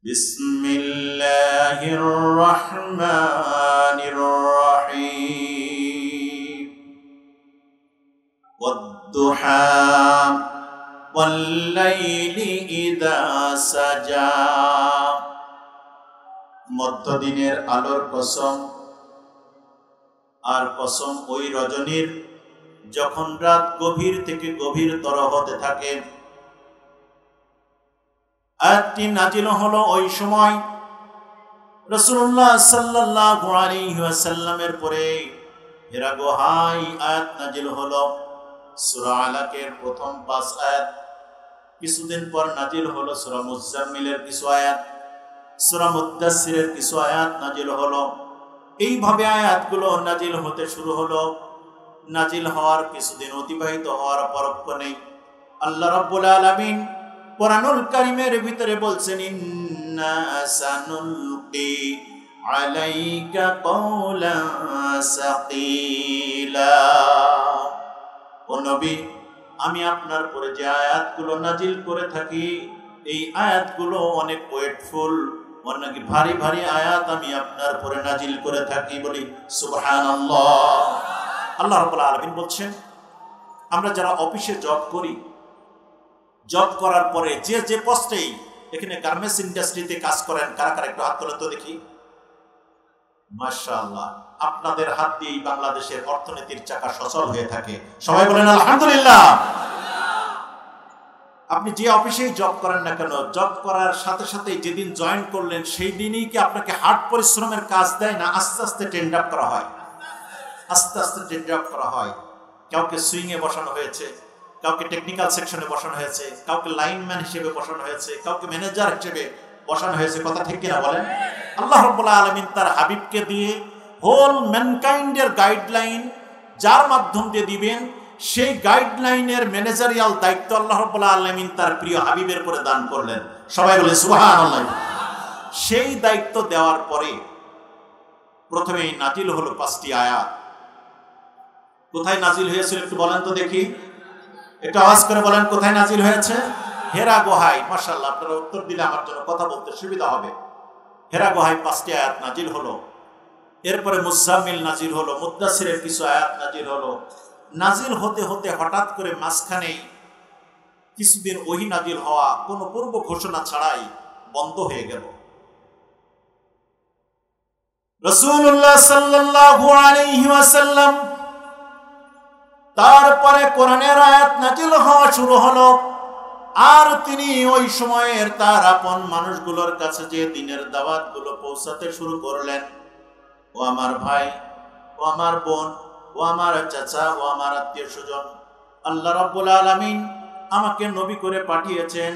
বিসমিল্লাহির রহমানির রহিম ওয়াদ-দুহা ওয়াল-লাইলি ইযা সাজা। মধ্যদিনের আলোর কসম, আর কসম ওই রজনীর যখন রাত গভীর থেকে গভীরতর হতে থাকে। আয়াতটি নাজিল হলো ওই সময় রাসূলুল্লাহ সাল্লাল্লাহু আলাইহি ওয়াসাল্লামের পরে হিরা গুহায় আয়াত নাজিল হলো। সূরা আলাকের প্রথম 5 আয়াত, কিছুদিন পর নাজিল হলো সূরা মুজাম্মিলের কিছু আয়াত, সূরা মুদ্দাসসিরের কিছু আয়াত নাজিল হলো। এইভাবে আয়াতগুলো নাজিল হতে শুরু হলো। নাজিল হওয়ার কিছুদিন অতিবাহিত হওয়ার পরক্ষণেই আল্লাহ রাব্বুল আলামিন কোরআনুল কারীমের ভিতরে বলছেন, ইন্না সানুলকি আলাইকা কওলান সাকিলা। ও নবী, আমি আপনার পরে যে আয়াতগুলো নাজিল করে থাকি, এই আয়াতগুলো অনেক ওয়েটফুল, অনেক ভারী ভারী আয়াত আমি আপনার পরে নাজিল করে থাকি। বলি সুবহানাল্লাহ। আল্লাহ রাব্বুল আলামিন বলছেন, আমরা যারা অফিসে জব করি, জব করার পরে যে যে পোস্টেই, এখানে গার্মেন্টস ইন্ডাস্ট্রিতে কাজ করেন, কারা কারা একটু হাত তোলেন তো দেখি। মাশাআল্লাহ, আপনাদের হাত দিয়েই বাংলাদেশের অর্থনীতির চাকা সচল হয়ে থাকে। সবাই বলেন আলহামদুলিল্লাহ। আপনি যে অফিসেই জব করেন না কেন, জব করার সাথে সাথে যেদিন জয়েন করলেন সেই দিনই কি আপনাকে হার্ড পরিশ্রমের কাজ দেয় না আস্তে আস্তে ট্রেন্ড আপ করা হয়? আস্তে আস্তে ট্রেন্ড আপ করা হয়। কাউকে সুইংয়ে বসানো হয়েছে, কাউকে টেকনিক্যাল সেকশনে বসানো হয়েছে, কাউকে লাইনম্যান হিসেবে বসানো হয়েছে, কাউকে ম্যানেজার হিসেবে বসানো হয়েছে। কথা ঠিক কিনা বলেন? আল্লাহ রাব্বুল আলামিন তার হাবিবকে দিয়ে হোল ম্যানকাইন্ডের গাইডলাইন যার মাধ্যম দিয়ে দিবেন, সেই গাইডলাইনের ম্যানেজারিয়াল দায়িত্ব আল্লাহ রাব্বুল আলামিন তার প্রিয় হাবিবের উপরে দান করলেন। সবাই বলে সুবহানাল্লাহ। সেই দায়িত্ব দেওয়ার পরে প্রথমেই নাজিল হলো 5টি আয়াত। কোথায় নাজিল হয়েছিল একটু বলেন তো দেখি, একটু আওয়াজ করে বলেন কোথায় নাজিল হয়েছে? হেরা গুহায়। মাশাআল্লাহ, আপনারা উত্তর দিলে আমার জন্য কথা বলতে সুবিধা হবে। হেরা গুহায় 5টি আয়াত নাজিল হলো। এরপরে মুজাম্মিল নাজিল হলো, মুদ্দাসসিরের কিছু আয়াত নাজিল হলো। নাজিল হতে হতে হঠাৎ করে মাঝখানেই কিছুদিন ওহী নাজিল হওয়া কোনো পূর্ব ঘোষণা ছাড়াই বন্ধ হয়ে গেল। রাসূলুল্লাহ সাল্লাল্লাহু আলাইহি ওয়াসাল্লাম তারপরে কোরআনের আয়াত নাজিল হওয়া শুরু হলো, আর তিনি ওই সময়ের তার আপন মানুষগুলোর কাছে যে দিনের দাওয়াতগুলো পৌঁছাতে শুরু করলেন। ও আমার ভাই, ও আমার বোন, ও আমার চাচা, ও আমার আত্মীয় স্বজন, আল্লাহ রাব্বুল আলামিন আমাকে নবী করে পাঠিয়েছেন,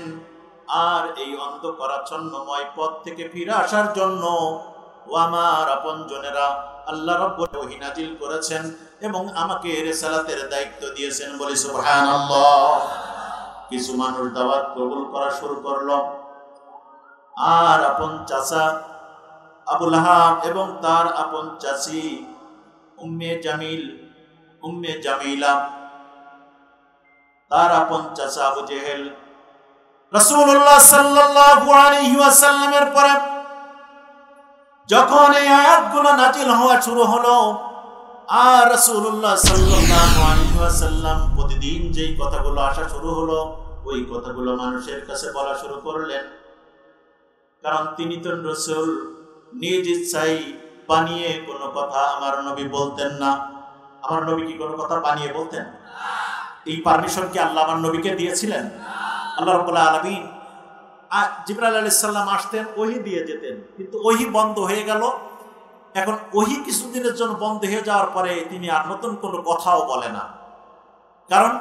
আর এই অন্ধকারাচ্ছন্নময় পথ থেকে ফিরে আসার জন্য ও আমার আপনজনেরা আল্লাহ রাব্বুল ওহী নাজিল করেছেন এবং আমাকে রিসালাতের দায়িত্ব দিয়েছেন। বলি সুবহানাল্লাহ। কিছু মানুষ দাওয়াত কবুল করা শুরু করলো, আর আপন চাচা আবু লাহাব এবং তার আপন চাচি উম্মে জামিলা, তার আপন চাচা আবু জেহেল রাসূলুল্লাহ সাল্লাল্লাহু আলাইহি ওয়াসাল্লামের পরে যখন এই আয়াতগুলো নাজিল হওয়া শুরু হলো, আর রাসূলুল্লাহ সাল্লাল্লাহু আলাইহি ওয়াসাল্লাম প্রতিদিন যেই কথাগুলো আসা শুরু হলো, ওই কথাগুলো মানুষের কাছে বলা শুরু করলেন। কারণ তিনি তো রাসূল, নিজ ইচ্ছায় বানিয়ে কোনো কথা আমার নবী বলতেন না। আমার নবী কি কোনো কথা বানিয়ে বলতেন? এই পারমিশন কি আল্লাহ আমার নবীকে দিয়েছিলেন? আল্লাহ রাব্বুল আলামিন জিবরাইল আলাইহিস সালাম আসতেন, ওহী দিয়ে যেতেন, কিন্তু ওহী বন্ধ হয়ে গেল। এখন ওহী কিছুদিনের জন্য বন্ধ হয়ে যাওয়ার পরে তিনি আর নতুন কোনো কথাও বলে না। কারণ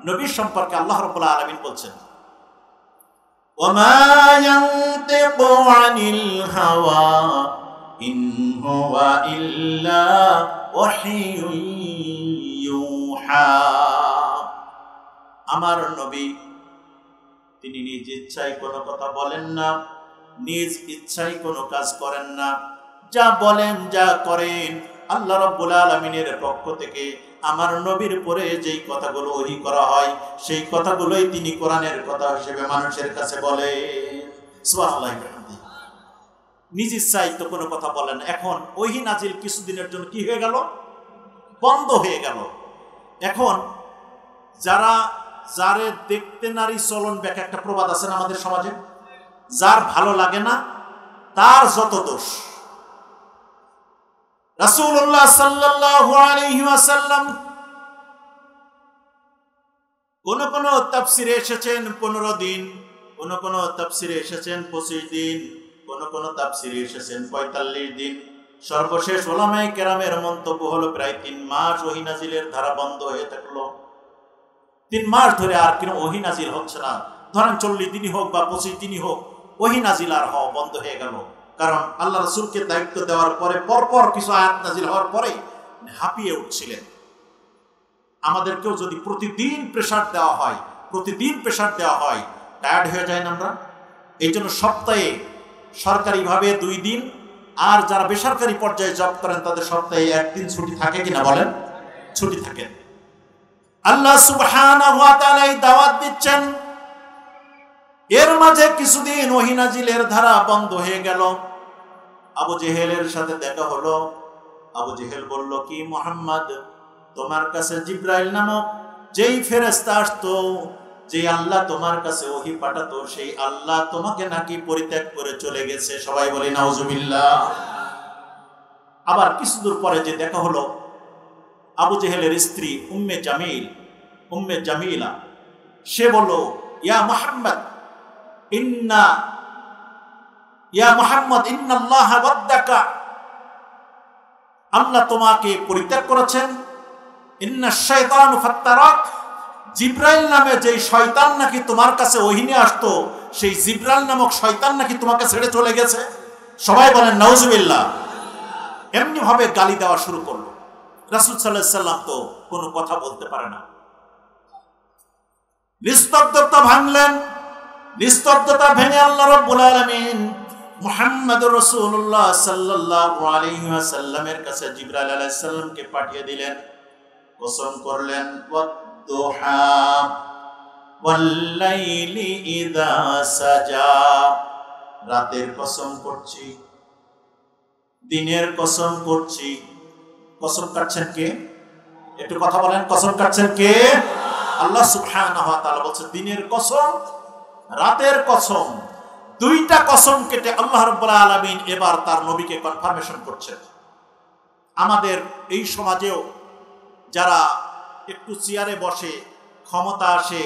নবীর সম্পর্কে আল্লাহ রাব্বুল আলামিন বলছেন, ওয়ামা ইয়ানতিকু আনিল হাওয়া ইন হুয়া ইল্লা ওয়াহিয়ুন ইউহা। আমার নবী তিনি নিজ ইচ্ছায় কোনো কথা বলেন না, নিজ ইচ্ছায় কোনো কাজ করেন না। যা বলেন, যা করেন, আল্লাহ রাব্বুল আলামিনের পক্ষ থেকে আমার নবীর পরে যেই কথাগুলো ওহী করা হয়, সেই কথাগুলোই তিনি কোরআনের কথা হিসেবে মানুষের কাছে বলেন। সুবহানাল্লাহ। নিজ ইচ্ছায় তো কোনো কথা বলেন। এখন ওহী নাজিল কিছুদিনের জন্য কি হয়ে গেল? বন্ধ হয়ে গেল। এখন যারে দেখতে নারী চলন ব্যাখ্যা একটা প্রবাদ আছে না আমাদের সমাজে, যার ভালো লাগে না তার যত দোষ। রাসূলুল্লাহ সাল্লাল্লাহু আলাইহি ওয়াসাল্লাম কোন কোন তাফসিরে এসেছেন 15 দিন, কোন কোন তাফসিরে এসেছেন 25 দিন, কোন কোন তাফসিরে এসেছেন 45 দিন। সর্বশেষ উলামায়ে কেরামের মন্তব্য হলো প্রায় 3 মাস ওহী নাজিলের ধারা বন্ধ হয়ে থাকলো। 3 মাস ধরে আর কোনো ওহী নাজিল হচ্ছে না। ধরেন 40 দিনই হোক বা 25 দিনই হোক, ওহী নাজিল আর হওয়া বন্ধ হয়ে গেল। কারণ আল্লাহ রাসূলকে দায়িত্ব দেওয়ার পরে পরপর কিছু আয়াত নাজিল হওয়ার পরে হাঁপিয়ে উঠছিলেন। আমাদেরকেও যদি প্রতিদিন প্রেসার দেওয়া হয়, টায়ার্ড হয়ে যায় না আমরা? এই জন্য সপ্তাহে সরকারিভাবে 2 দিন, আর যারা বেসরকারি পর্যায়ে জব করেন তাদের সপ্তাহে 1 দিন ছুটি থাকে কিনা বলেন? ছুটি থাকে। আল্লাহ সুবহানাহু ওয়া তাআলা দাওয়াত দিচ্ছেন। এর মাঝে কিছুদিন ওহী নাজিলের ধারা বন্ধ হয়ে গেল। আবু জেহেলের সাথে দেখা হলো। আবু জেহেল বলল, কি মুহাম্মদ, তোমার কাছে জিবরাইল নামক যেই ফেরেশতা আসতো, যে আল্লাহ তোমার কাছে ওহী পাঠাতো, সেই আল্লাহ তোমাকে নাকি পরিত্যাগ করে চলে গেছে। সবাই বলি নাউজুবিল্লাহ। আবার কিছুদূর পরে যে দেখা হলো, আবু জেহেলের স্ত্রী উম্মে জামিলা, সে বলল, ইয়া মুহাম্মদ ইন্নাল্লাহা ওয়াদ্দাকা, আল্লাহ তোমাকে পরিত্যাগ করেছেন। ইন্নাশ শাইতানু ফাত্তারাক, জিবরাইল নামে যেই শয়তান নাকি তোমার কাছে ওহী নিয়ে আসতো, সেই জিবরাইল নামক শয়তান নাকি তোমাকে ছেড়ে চলে গেছে। সবাই বলেন নাউজুবিল্লাহ। এমনি ভাবে গালি দেওয়া শুরু করলো। রাসূল সাল্লাল্লাহু আলাইহি সাল্লাম তো কোনো কথা বলতে পারে না। নিস্তব্ধতা ভাঙলেন। নিস্তব্ধতা ভেঙে আল্লাহ রাব্বুল আলামিন মুহাম্মদুর রাসূলুল্লাহ সাল্লাল্লাহু আলাইহি ওয়াসাল্লামের কাছে জিবরাইল আলাইহিস সালামকে পাঠিয়ে দিলেন। কসম করলেন, ওয়াদ-দুহা ওয়াল-লাইলি ইযা সাজা, রাতের কসম করছি, দিনের কসম করছি। কসম কাটছেন কে? একটু কথা বলেন, কসম কাটছেন কে? আল্লাহ সুবহানাহু ওয়া তাআলা বলছে দিনের কসম, রাতের কসম। 2টা কসম কেটে আল্লাহ রাব্বুল আলামিন এবার তার নবীকে কনফার্মেশন করছেন। আমাদের এই সমাজেও যারা একটু চেয়ারে বসে, ক্ষমতা আসে,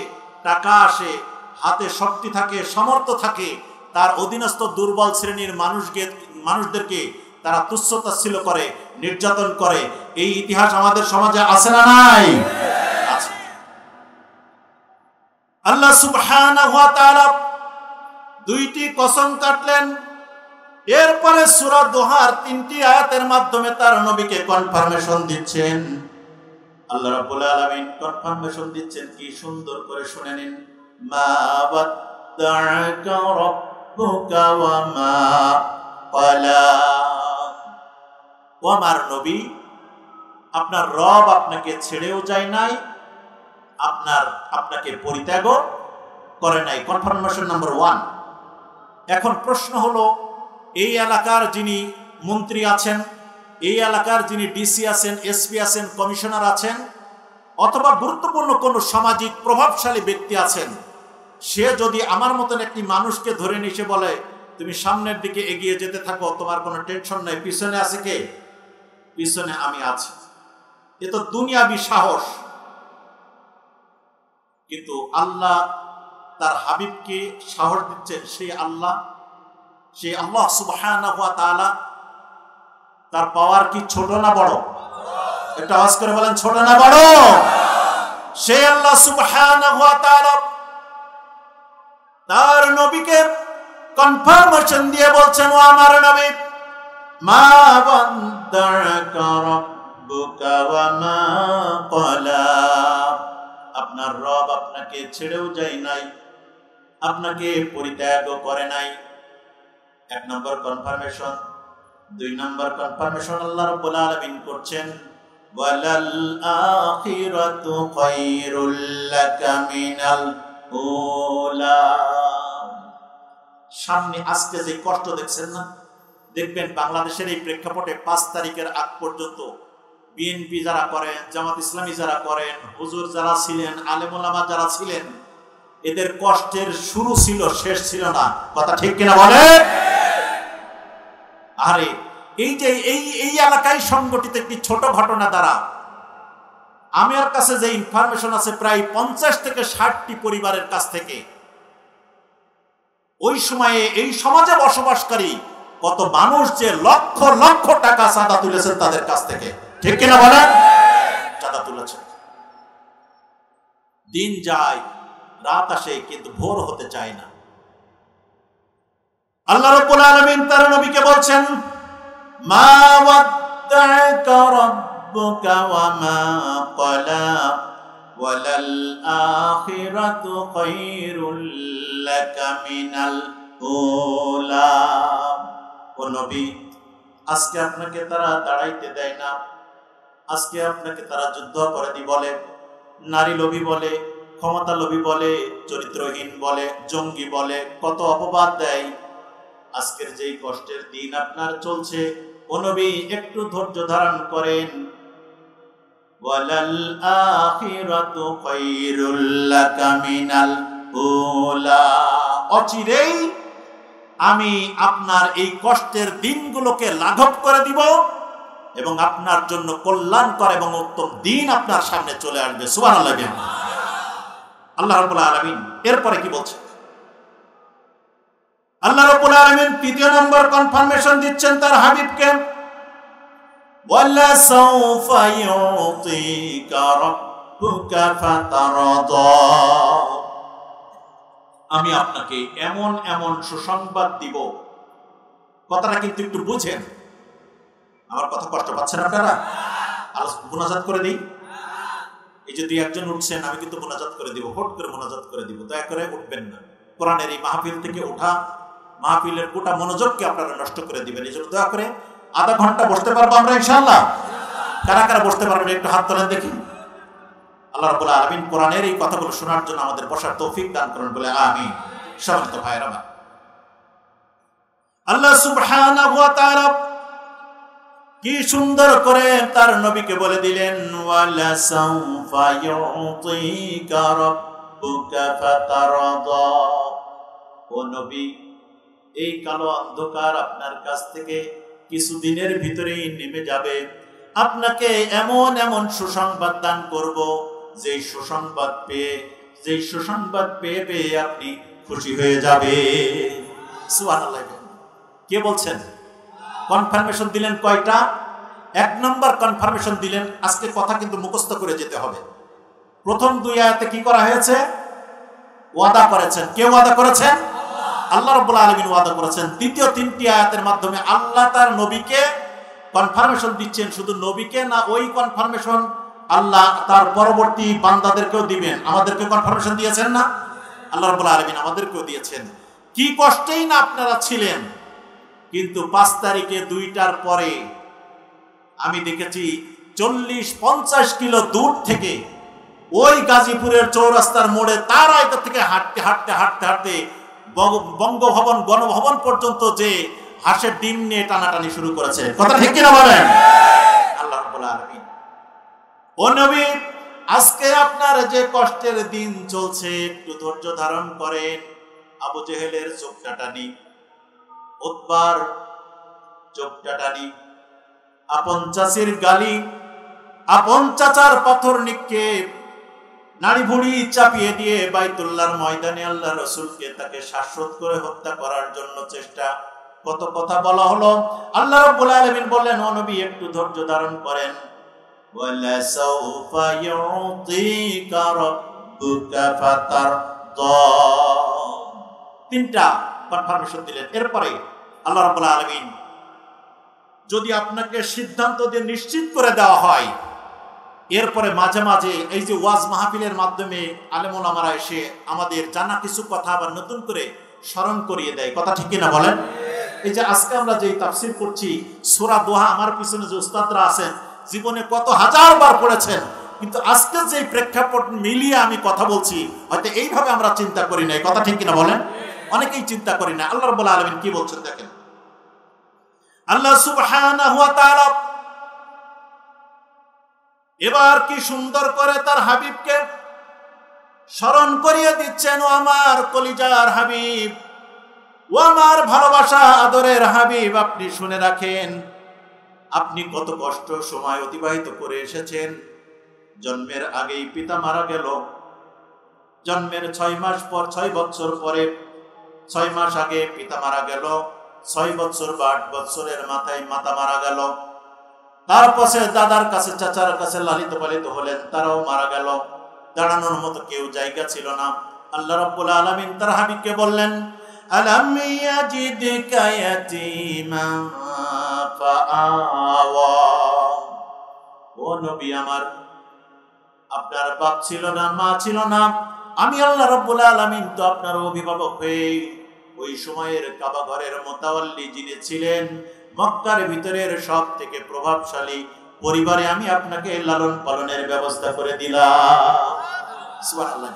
টাকা আসে, হাতে শক্তি থাকে, সামর্থ্য থাকে, তার অধীনস্থ দুর্বল শ্রেণীর মানুষদেরকে তারা তুচ্ছ-তাচ্ছিল্য করে, নির্যাতন করে। এই ইতিহাস আমাদের সমাজে আছে না নাই? আছে। আল্লাহ সুবহানাহু ওয়া তাআলা 2টি কসম কাটলেন। এরপরে সূরা দোহার 3টি আয়াতের মাধ্যমে তার নবীকে কনফার্মেশন দিচ্ছেন। আল্লাহ রাব্বুল আলামিন কনফার্মেশন দিচ্ছেন, কি সুন্দর করে শুনে নিন। মা ওয়াদ্দাআকা রাব্বুকা ওয়া মা ক্বালা, ও আমার নবী, আপনার রব আপনাকে ছেড়েও যায় নাই, আপনাকে পরিত্যাগও করে নাই। Confirmation number 1। এখন প্রশ্ন হলো, এই এলাকার যিনি মন্ত্রী আছেন, এই এলাকার যিনি ডিসি আছেন, এসপি আছেন, কমিশনার আছেন, অথবা গুরুত্বপূর্ণ কোনো সামাজিক প্রভাবশালী ব্যক্তি আছেন, সে যদি আমার মতন একটি মানুষকে ধরে নিয়ে বলে, তুমি সামনের দিকে এগিয়ে যেতে থাকো, তোমার কোনো টেনশন নাই, পিছনে আছে কে? পিছনে আমি আছি। এ তো দুনিয়াবি সাহস। কিন্তু আল্লাহ তার হাবিবকে সাহস দিচ্ছেন। সেই আল্লাহ সুবহানাহু ওয়া তাআলা, তার পাওয়ার কি ছোট না বড়? একটা আওয়াজ করে বলেন, ছোট না বড়? সেই আল্লাহ সুবহানাহু ওয়া তাআলা তার নবীকে কনফার্মেশন দিয়ে বলছেন, ও আমার নবী, মা ওয়াদ্দাআকা রাব্বুকা ওয়া মা ক্বালা, আপনার রব আপনাকে ছেড়েও যায় নাই, আপনাকে পরিত্যাগও করে নাই। 1 নম্বর কনফার্মেশন। 2 নম্বর কনফার্মেশন আল্লাহ রাব্বুল আলামিন করছেন, ওয়ালাল আখিরাতু খায়রুল লাকা মিনাল উলা। সামনে আজকে যে কষ্ট দেখছেন না, দেখবেন বাংলাদেশের এই প্রেক্ষাপটে 5 তারিখের আগ পর্যন্ত বিএনপি যারা করেন, জামাত ইসলামী যারা করেন, হুজুর যারা ছিলেন, আলেম ওলামা যারা ছিলেন, এদের কষ্টের শুরু ছিল, শেষ ছিল না। কথা ঠিক কিনা বলে? আরে এই যে এই এলাকায় সংগঠিত একটি ছোট ঘটনা দ্বারা আমার কাছে যে ইনফরমেশন আছে, প্রায় 50 থেকে 60টি পরিবারের কাছ থেকে ওই সময়ে এই সমাজে বসবাসকারী কত মানুষ যে লক্ষ লক্ষ টাকা চাঁদা তুলেছেন তাদের কাছ থেকে। ঠিক কিনা বলেন? চাঁদা তুলেছেন। দিন যায়, রাত আসে, কিন্তু ভোর হতে চায় না। আল্লাহ রাব্বুল আলামিন তার নবীকে বলছেন, মা ওয়াদ্দা'কা রাব্বুকা ওয়া মা ক্বালা ওয়ালাল আখিরাতু খায়রুল লাকা মিনাল উলা। ও নবী, আজকে আপনাকে তারা দাঁড়াইতে দেয় না, আজকে আপনাকে তারা যুদ্ধ অপরাধী বলে, নারী লোভী বলে, ক্ষমতা লোভী বলে, চরিত্রহীন বলে, জঙ্গি বলে, কত অপবাদ দেয়। আজকের যেই কষ্টের দিন আপনার চলছে, ও নবী একটু ধৈর্য ধারণ করেন। ওয়ালাল আখিরাতু খায়রুল লাকা মিনাল উলা। অচিরেই আমি আপনার এই কষ্টের দিনগুলোকে লাঘব করে দিব এবং আপনার জন্য কল্যাণকর এবং উত্তম দিন আপনার সামনে চলে আসবে। সুবহানাল্লাহ। আল্লাহ রাব্বুল আলামিন এরপরে কি বলছেন? আল্লাহ রাব্বুল আলামিন তৃতীয় নম্বর কনফার্মেশন দিচ্ছেন তার হাবিবকে, ওয়ালা সাউফা ইউতিকা রাব্বুকা ফাতারদা। আমি আপনাকে এমন এমন সুসংবাদ দিব। কথাটা কিন্তু একটু বুঝেন। আমার কথা কষ্ট পাচ্ছেন আপনারা? মুনাজাত করে দিই। এই যে 2-1 উঠছেন, আমি কিন্তু মুনাজাত করে দিব, হট করে মুনাজাত করে দিব। দয়া করে উঠবেন না। কোরআনের এই মাহফিল থেকে ওঠা, মাহফিলের গোটা মনোযোগকে আপনারা নষ্ট করে দিবেন। এই জন্য দয়া করে আধা ঘন্টা বসতে পারবো আমরা ইনশাআল্লাহ? কারা কারা বসতে পারবেন একটু হাত তোলেন দেখি। আল্লাহ রাব্বুল আলামিন কোরআনের এই কথাগুলো শোনার জন্য আমাদের বসার তৌফিক দান করুন বলে আমিন। সম্মানিত ভাইরা, আল্লাহ সুবহানাহু ওয়া তাআলা কি সুন্দর করে তার নবীকে বলে দিলেন, ওয়ালা সাউফা ইউতিকা রাব্বুকা ফাতারদা। ও নবী, এই কালো অন্ধকার আপনার কাছ থেকে কিছুদিনের ভিতরেই নেমে যাবে। আপনাকে এমন এমন সুসংবাদ দান করব, যেই সুসংবাদ পেয়ে পেয়ে আপনি খুশি হয়ে যাবে। সুবহানাল্লাহ। কে বলছেন? কনফার্মেশন দিলেন কয়টা? 1 নম্বর কনফার্মেশন দিলেন। আজকে কথা কিন্তু মুখস্থ করে যেতে হবে। প্রথম 2 আয়াতে কি করা হয়েছে? ওয়াদা করেছেন। কে ওয়াদা করেছেন? আল্লাহ রাব্বুল আলামিন ওয়াদা করেছেন। দ্বিতীয় 3টি আয়াতের মাধ্যমে আল্লাহ তার নবীকে কনফার্মেশন দিচ্ছেন। শুধু নবীকে না, ওই কনফার্মেশন আল্লাহ তার পরবর্তী বান্দাদেরকেও দিবেন। আমাদেরকে কনফার্মেশন দিয়েছেন না? আল্লাহ রাব্বুল আলামিন আমাদেরকেও দিয়েছেন। কি কষ্টেই না আপনারা ছিলেন, কিন্তু 5 তারিখে 2টার পরে আমি দেখেছি 40-50 কিলো দূর থেকে ওই গাজীপুরের চৌরাস্তার মোড়ে তার আয়তা থেকে হাঁটতে হাঁটতে হাঁটতে হাঁটতে বঙ্গভবন, গণভবন পর্যন্ত যে হাঁসের ডিম নিয়ে টানাটানি শুরু করেছে। কথা ঠিক কিনা বলেন? আল্লাহ রাব্বুল আলামিন, ও নবী, আজকে আপনার যে কষ্টের দিন চলছে, একটু ধৈর্য ধারণ করেন। আবু জেহেলের চোখ টাটানি, উতবার চোখ টাটানি, আপন চাচির গালি, আপন চাচার পাথর নিক্ষেপ, নাড়ি ভুড়ি চাপিয়ে দিয়ে বাইতুল্লাহর ময়দানে আল্লাহ রাসূলকে তাকে শ্বাসরোধ করে হত্যা করার জন্য চেষ্টা, কত কথা বলা হলো। আল্লাহ রাব্বুল আলামিন বললেন, ও নবী, একটু ধৈর্য ধারণ করেন। ওয়ালা সাউফা ইউতিকা রাব্বুকা ফাতারদা। 3টা কনফার্মেশন দিলেন। এরপরে আল্লাহ রাব্বুল আলামিন যদি আপনাকে সিদ্ধান্ত দিয়ে নিশ্চিত করে দেওয়া হয়, এরপরে মাঝে মাঝে এই যে ওয়াজ মাহফিলের মাধ্যমে আলেম ওলামারা এসে আমাদের জানা কিছু কথা আবার নতুন করে স্মরণ করিয়ে দেয়। কথা ঠিক কিনা বলেন? এই যে আজকে আমরা যে তাফসীর করছি সূরা দোহা, আমার পিছনে যে উস্তাদরা আছেন জীবনে কত হাজার বার পড়েছেন, কিন্তু আজকে যে প্রেক্ষাপট মিলিয়ে আমি কথা বলছি, হয়তো এইভাবে আমরা চিন্তা করি নাই। কথা ঠিক কিনা বলেন? অনেকেই চিন্তা করি না। আল্লাহ রাব্বুল আলামিন কি বলছেন দেখেন, আল্লাহ সুবহানাহু ওয়া তাআলা এবার কি সুন্দর করে তার হাবিবকে স্মরণ করিয়ে দিচ্ছেন, ও আমার কলিজার হাবিব, ও আমার ভালোবাসা আদরের হাবিব, আপনি শুনে রাখেন, আপনি কত কষ্ট সময় অতিবাহিত করে এসেছেন। জন্মের আগেই পিতা মারা গেল, জন্মের 6 মাস পর 6 বছর পরে 6 মাস আগে পিতা মারা গেল, 6 বছর বা 8 বছরের মাথায় মাতা মারা গেল, তারপরে দাদার কাছে চাচার কাছে লালিত পালিত হলেন, তারাও মারা গেল, দাঁড়ানোর মতো কেউ জায়গা ছিল না। আল্লাহ রাব্বুল আলামিন তার হাবিবকে বললেন, আলাম ইয়াজিদকা ইয়াতীমান ফাআওয়া, ও নবী আমার, আপনার বাপ ছিল না, মা ছিল না, আমি আল্লাহ রাব্বুল আলামিন তো আপনার অভিভাবক হয়ে ওই সময়ের কাবা ঘরের মুতাওয়াল্লি যিনি ছিলেন, মক্কার ভিতরের সব থেকে প্রভাবশালী পরিবারে আমি আপনাকে লালন পালনের ব্যবস্থা করে দিলাম। সুবহানাল্লাহ।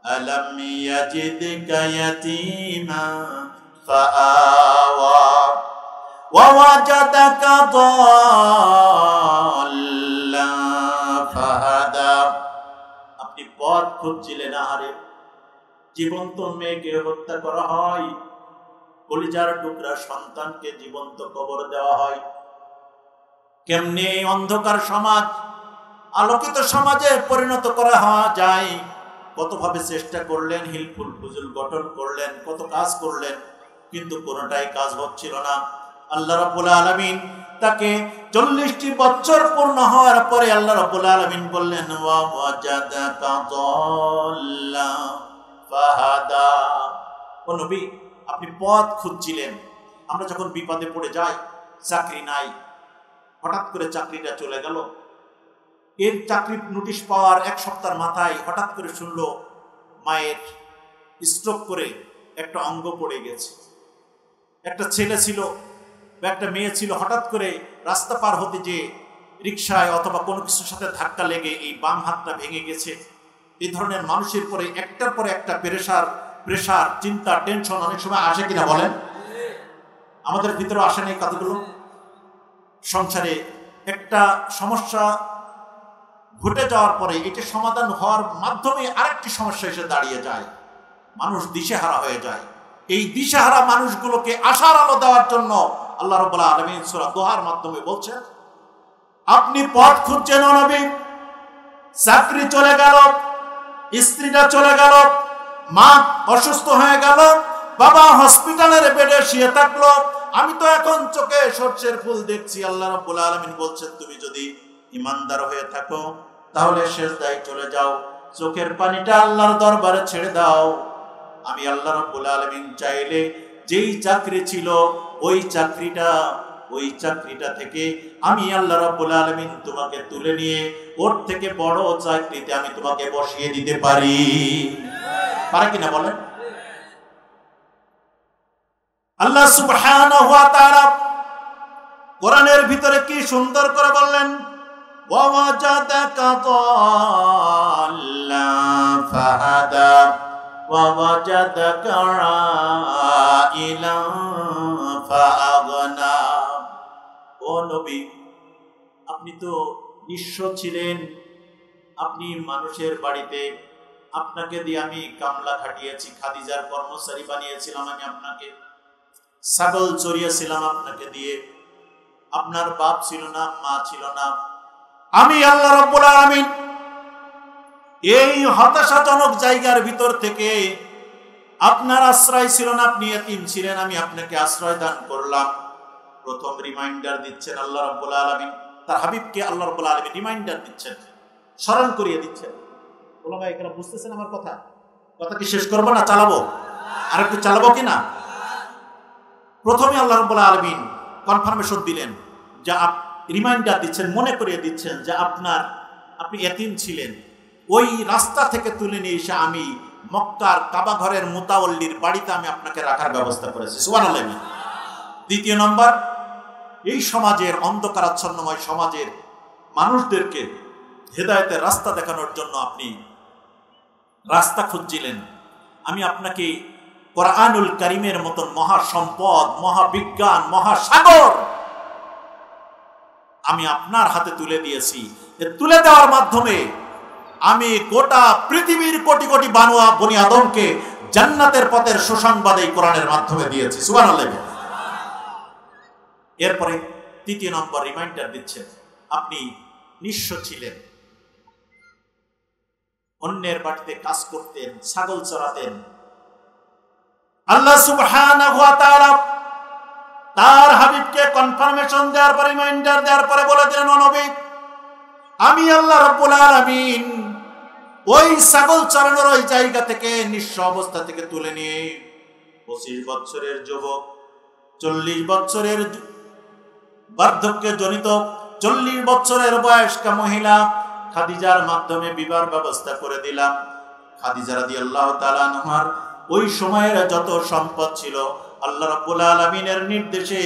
আলাম ইয়াজিদকা ইয়াতীমান ফাআওয়া ওয়া ওয়াজাদাকা দাল্লান ফাহাদা, আপনি পথ খুঁজছিলেন, আহারে জীবন্ত মেয়েকে হত্যা করা হয়, কলিজার টুকরা সন্তানকে জীবন্ত কবর দেওয়া হয়, কেমনে এই অন্ধকার সমাজ আলোকিত সমাজে পরিণত করা যায়, কতভাবে চেষ্টা করলেন, হিলফুল ফুজুল গঠন করলেন, কত কাজ করলেন, কিন্তু কোনোটাই কাজ হচ্ছিল না। আল্লাহ রাব্বুল আলামিন তাকে 40টি বছর পূর্ণ হওয়ার পরে আল্লাহ রাব্বুল আলামিন বললেন, ওয়া ওয়াজাদাকা দাল্লান ফাহাদা, ও নবী আপনি পথ খুঁজছিলেন। আমরা যখন বিপদে পড়ে যাই, চাকরি নাই, হঠাৎ করে চাকরিটা চলে গেল, এর চাকরির নোটিশ পাওয়ার 1 সপ্তাহের মাথায় হঠাৎ করে শুনলো মায়ের স্ট্রোক করে একটা অঙ্গ পড়ে গেছে। একটা ছেলে ছিল বা একটা মেয়ে ছিল, হঠাৎ করে রাস্তা পার হতে যে রিকশায় অথবা কোনো কিছুর সাথে ধাক্কা লেগে এই বাম হাতটা ভেঙে গেছে। এই ধরনের মানুষের পরে একটার পরে একটা প্রেশার, চিন্তা, টেনশন অনেক সময় আসে কিনা বলেন? আমাদের ভিতরে আসে না এই কথাগুলো? সংসারে একটা সমস্যা ঘটে যাওয়ার পরে এটি সমাধান হওয়ার মাধ্যমে আরেকটি সমস্যা এসে দাঁড়িয়ে যায়, মানুষ দিশেহারা হয়ে যায়। এই দিশেহারা মানুষগুলোকে আশার আলো দেওয়ার জন্য আল্লাহ রাব্বুল আলামিন সূরা দোহার মাধ্যমে বলছেন, আপনি পথ খুঁজছেন ও নবী, চাকরি চলে গেল, স্ত্রীটা চলে গেল, মা অসুস্থ হয়ে গেল, বাবা হসপিটালের বেডে শুয়ে থাকলো, আমি তো এখন চোখে সরষের ফুল দেখছি। আল্লাহ রাব্বুল আলামিন বলছেন, তুমি যদি ইমানদার হয়ে থাকো তাহলে সিজদায় চলে যাও, চোখের পানিটা আল্লাহর দরবারে ছেড়ে দাও। আমি আল্লাহ রাব্বুল আলামিন চাইলে যেই চাকরি ছিল ওই চাকরিটা থেকে আমি আল্লাহ রাব্বুল আলামিন তোমাকে তুলে নিয়ে ওর থেকে বড় চাকরিতে আমি তোমাকে বসিয়ে দিতে পারি। পারে কিনা বলেন? আল্লাহ সুবহানাহু ওয়া তাআলা কোরআনের ভিতরে কি সুন্দর করে বললেন, ওয়া ওয়াজাদাকা দাল্লান ফাহাদা ওয়া ওয়াজাদাকা আইলান ফাআগনা। ও নবী, আপনি তো নিঃস্ব ছিলেন, আপনি মানুষের বাড়িতে, আপনাকে দিয়ে আমি কামলা খাটিয়েছি, খাদিজার কর্মচারী বানিয়েছিলাম আমি আপনাকে, ছাগল চড়িয়েছিলাম আপনাকে দিয়ে, আপনার বাপ ছিল না, মা ছিল না। আমি আল্লাহ রাব্বুল আলামিন এই হতাশাজনক জায়গার ভিতর থেকে আপনার আশ্রয় ছিল না, আপনি এতিম ছিলেন, আমি আপনাকে আশ্রয় দান করলাম। প্রথম রিমাইন্ডার দিচ্ছেন আল্লাহ রাব্বুল আলামিন, তার হাবিবকে আল্লাহ রাব্বুল আলামিন রিমাইন্ডার দিচ্ছেন, স্মরণ করিয়ে দিচ্ছেন। বলো ভাই, এখানে বুঝতেছেন আমার কথা? কথা কি শেষ করবো না চালাবো? আর একটু চালাবো কিনা? প্রথমে আল্লাহ রাব্বুল আলামিন কনফার্মেশন দিলেন, যা রিমাইন্ডার দিচ্ছেন, মনে করিয়ে দিচ্ছেন যে আপনি এতিম ছিলেন, ওই রাস্তা থেকে তুলে নিয়ে এসে আমি মক্কার কাবা ঘরের মুতাওয়াল্লির বাড়িতে আমি আপনাকে রাখার ব্যবস্থা করেছি। সুবহানাল্লাহ। দ্বিতীয় নম্বর, এই সমাজের অন্ধকারাচ্ছন্নময় সমাজের মানুষদেরকে হেদায়েতের রাস্তা দেখানোর জন্য আপনি রাস্তা খুঁজছিলেন, আমি আপনাকে কোরআনুল কারীমের মতন মহা সম্পদ, মহাবিজ্ঞান, মহাসাগর আমি আপনার হাতে তুলে দিয়েছি। তুলে দেওয়ার মাধ্যমে আমি গোটা পৃথিবীর কোটি কোটি বনি আদমকে জান্নাতের পথের সুসংবাদ এই কোরআনের মাধ্যমে দিয়েছি। সুবহানাল্লাহ। এরপরে তৃতীয় নম্বর রিমাইন্ডার দিচ্ছেন, আপনি নিঃস্ব ছিলেন, অন্যের বাড়িতে কাজ করতেন, ছাগল চড়াতেন। আল্লাহ সুবহানাহু ওয়া তাআলা তার হাবিবকে কনফার্মেশন দেওয়ার পরে, রিমাইন্ডার দেওয়ার পরে বলে দিলেন, ও নবী, আমি আল্লাহ রাব্বুল আলামিন ওই ছাগল চড়ানোর ওই জায়গা থেকে, নিঃস্ব অবস্থা থেকে তুলে নিয়ে 25 বছরের যুবক, 40 বছরের বার্ধক্যে জনিত 40 বছরের বয়স্কা মহিলা খাদিজার মাধ্যমে বিবাহ ব্যবস্থা করে দিলাম। খাদিজা রাদিয়াল্লাহু তাআলা আনহার ওই সময়ের যত সম্পদ ছিল, আল্লাহ রাব্বুল আলামিনের নির্দেশে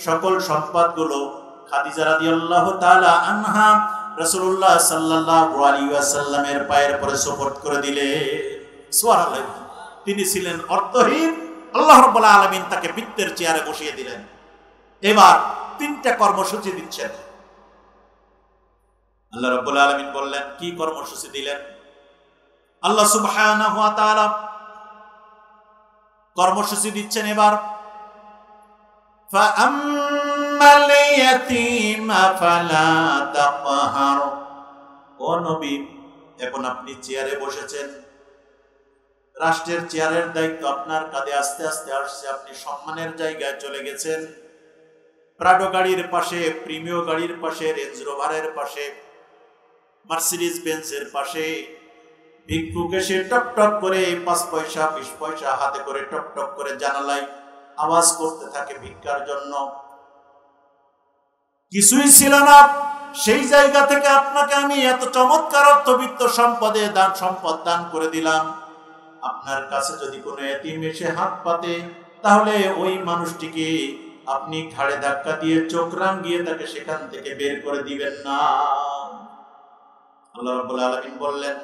সকল সম্পদগুলো খাদিজা রাদিয়াল্লাহু তাআলা আনহা রাসূলুল্লাহ সাল্লাল্লাহু আলাইহি ওয়াসাল্লামের পায়ের পরে সুপর্দ করে দিলেন। সুবহানাল্লাহ। তিনি ছিলেন অর্থহীন, আল্লাহ রাব্বুল আলামিন তাকে বৃত্তের চেয়ারে বসিয়ে দিলেন। এবার 3টা কর্মসূচি দিচ্ছেন। আল্লাহ রাব্বুল আলামিন বললেন, কি কর্মসূচি দিলেন? আল্লাহ সুবহানাহু ওয়া তাআলা কর্মসূচি দিচ্ছেন এবার, ফাআম্মাল ইয়াতীমা ফালা তাকহার। ও নবী, এখন আপনি চেয়ারে বসেছেন, রাষ্ট্রের চেয়ারের দায়িত্ব আপনার কাঁধে আস্তে আস্তে আসছে, আপনি সম্মানের জায়গায় চলে গেছেন। প্রাডো গাড়ির পাশে, প্রিমিও গাড়ির পাশে, রেঞ্জ রোভারের পাশে, মার্সিডিজ বেঞ্জের পাশে ভিক্ষুক এসে টক টক করে 5 পয়সা 20 পয়সা হাতে করে টক টক করে জানালায় আওয়াজ করতে থাকে ভিক্ষার জন্য। কিছুই ছিল না, সেই জায়গা থেকে আপনাকে আমি এত চমৎকার অর্থবিত্ত সম্পদ দান করে দিলাম। আপনার কাছে যদি কোনো এতিম এসে হাত পাতে, তাহলে ওই মানুষটিকে আপনি ঘাড়ে ধাক্কা দিয়ে চোখ রাঙিয়ে তাকে সেখান থেকে বের করে দিবেন না। আল্লাহ রাব্বুল আলামিন বললেন,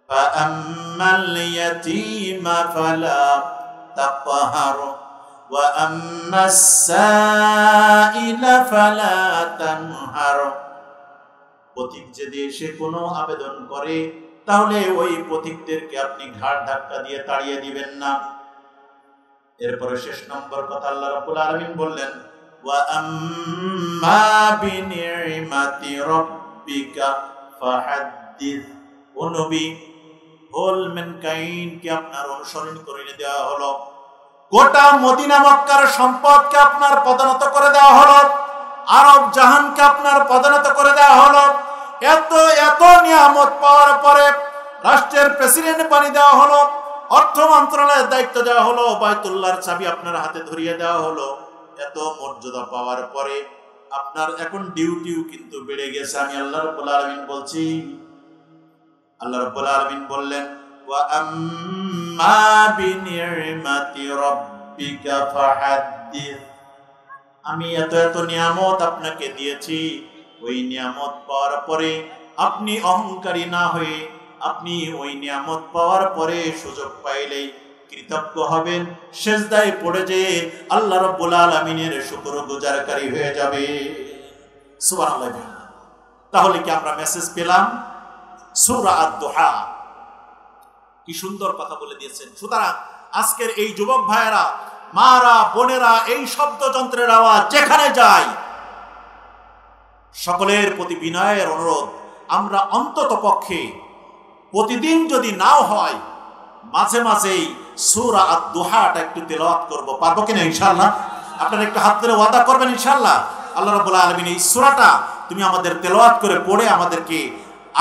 ফাআম্মাল ইয়াতীমা ফালা তাকহার ওয়া আম্মাস সাইলা ফালা তানহার। পথিক যদি এসে কোনো আবেদন করে, তাহলে ওই পথিকদেরকে আপনি ঘাড় ধাক্কা দিয়ে তাড়িয়ে দিবেন না। এরপরে শেষ নম্বর কথা আল্লাহ রাব্বুল আলামিন বললেন, ওয়া আম্মা বিনিমাতি রাব্বিকা ফাহাদ্দিস। ও নবী, হোল ম্যানকাইন্ডকে আপনার অনুসরণ করে দেওয়া হলো, গোটা মদিনা মক্কার সম্পদকে আপনার পদানত করে দেওয়া হলো, আরব জাহানকে আপনার পদানত করে দেওয়া হলো। এত এত নিয়ামত পাওয়ার পরে রাষ্ট্রের প্রেসিডেন্ট বানিয়ে দেওয়া হলো, অর্থ মন্ত্রণালয়ের দায়িত্ব দেওয়া হলো, বায়তুল্লাহর চাবি আপনার হাতে ধরিয়ে দেওয়া হলো। এত মর্যাদা পাওয়ার পরে আপনার এখন ডিউটিও কিন্তু বেড়ে গেছে। আমি আল্লাহ রাব্বুল আলামিন বলছি। আল্লাহ রাব্বুল আলামিন বললেন, ওয়া আম্মা বিনিমাতি রাব্বিকা ফাহাদ্দিস। আমি এত এত নিয়ামত আপনাকে দিয়েছি, ওই নিয়ামত পাওয়ার পরে আপনি অহংকারী না হয়ে, আপনি ওই নিয়ামত পাওয়ার পরে সুযোগ পাইলেই কৃতজ্ঞ হবেন, সিজদায় পড়ে যে আল্লাহ রাব্বুল আলামিনের শুকরগুজারকারী হয়ে যাবে। সুবহানাল্লাহ। তাহলে কি আমরা মেসেজ পেলাম? সূরা আদ-দুহা কি সুন্দর কথা বলে দিয়েছেন। সুতরাং আজকের এই যুবক ভাইয়েরা, মারা, বোনেরা, এই শব্দযন্ত্রের আওয়াজ যেখানে যায়, সকলের প্রতি বিনয়ের অনুরোধ, আমরা অন্তত পক্ষে প্রতিদিন যদি নাও হয়, মাঝে মাঝেই সূরা আদ-দুহাটা একটু তেলাওয়াত করব। পারবো কিনা ইনশাআল্লাহ? আপনারা একটু হাত ধরে ওয়াদা করবেন ইনশাআল্লাহ। আল্লাহ রাব্বুল আলামিন এই সূরাটা তুমি আমাদের তেলাওয়াত করে পড়ে আমাদেরকে